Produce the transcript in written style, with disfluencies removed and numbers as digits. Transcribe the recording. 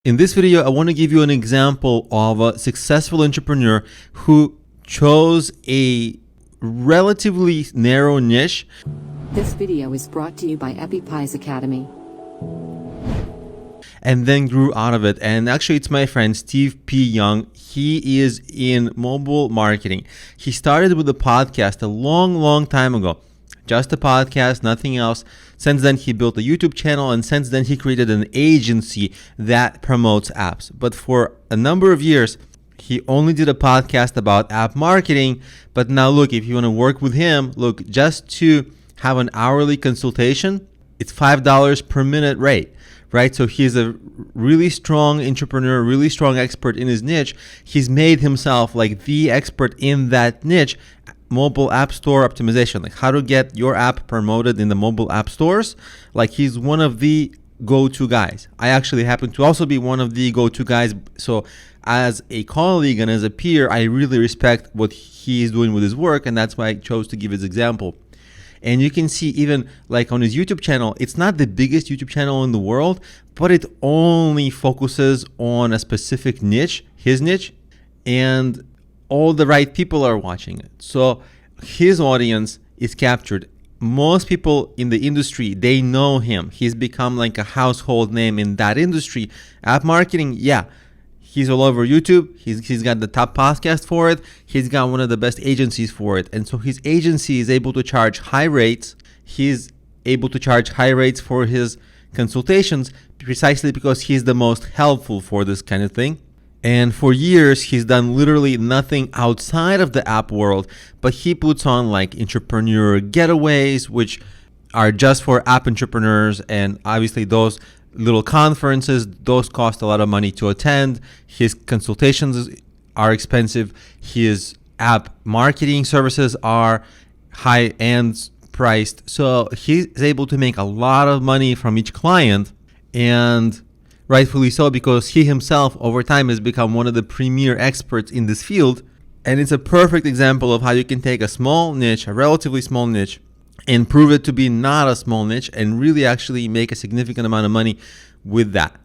In this video, I want to give you an example of a successful entrepreneur who chose a relatively narrow niche. This video is brought to you by Appy Pie Academy. And then grew out of it. And actually, it's my friend Steve P. Young. He is in mobile marketing. He started with a podcast a long time ago. Just a podcast, nothing else. Since then, he built a YouTube channel, and since then, he created an agency that promotes apps. But for a number of years, he only did a podcast about app marketing. But now look, if you want to work with him, look, just to have an hourly consultation, it's $5 per minute rate, right? So he's a really strong entrepreneur, really strong expert in his niche. He's made himself like the expert in that niche. Mobile app store optimization, like how to get your app promoted in the mobile app stores. Like he's one of the go-to guys. I actually happen to also be one of the go-to guys. So as a colleague and as a peer, I really respect what he is doing with his work, and that's why I chose to give his example. And you can see even like on his YouTube channel, it's not the biggest YouTube channel in the world, but it only focuses on a specific niche, his niche, and all the right people are watching it. So his audience is captured. Most people in the industry, they know him. He's become like a household name in that industry. App marketing, yeah. He's all over YouTube. He's got the top podcast for it. He's got one of the best agencies for it. And so his agency is able to charge high rates. He's able to charge high rates for his consultations precisely because he's the most helpful for this kind of thing. And for years, he's done literally nothing outside of the app world, but he puts on like entrepreneur getaways, which are just for app entrepreneurs. And obviously those little conferences, those cost a lot of money to attend. His consultations are expensive. His app marketing services are high-end priced. So he's able to make a lot of money from each client, and rightfully so, because he himself over time has become one of the premier experts in this field. And it's a perfect example of how you can take a small niche, a relatively small niche, and prove it to be not a small niche and really actually make a significant amount of money with that.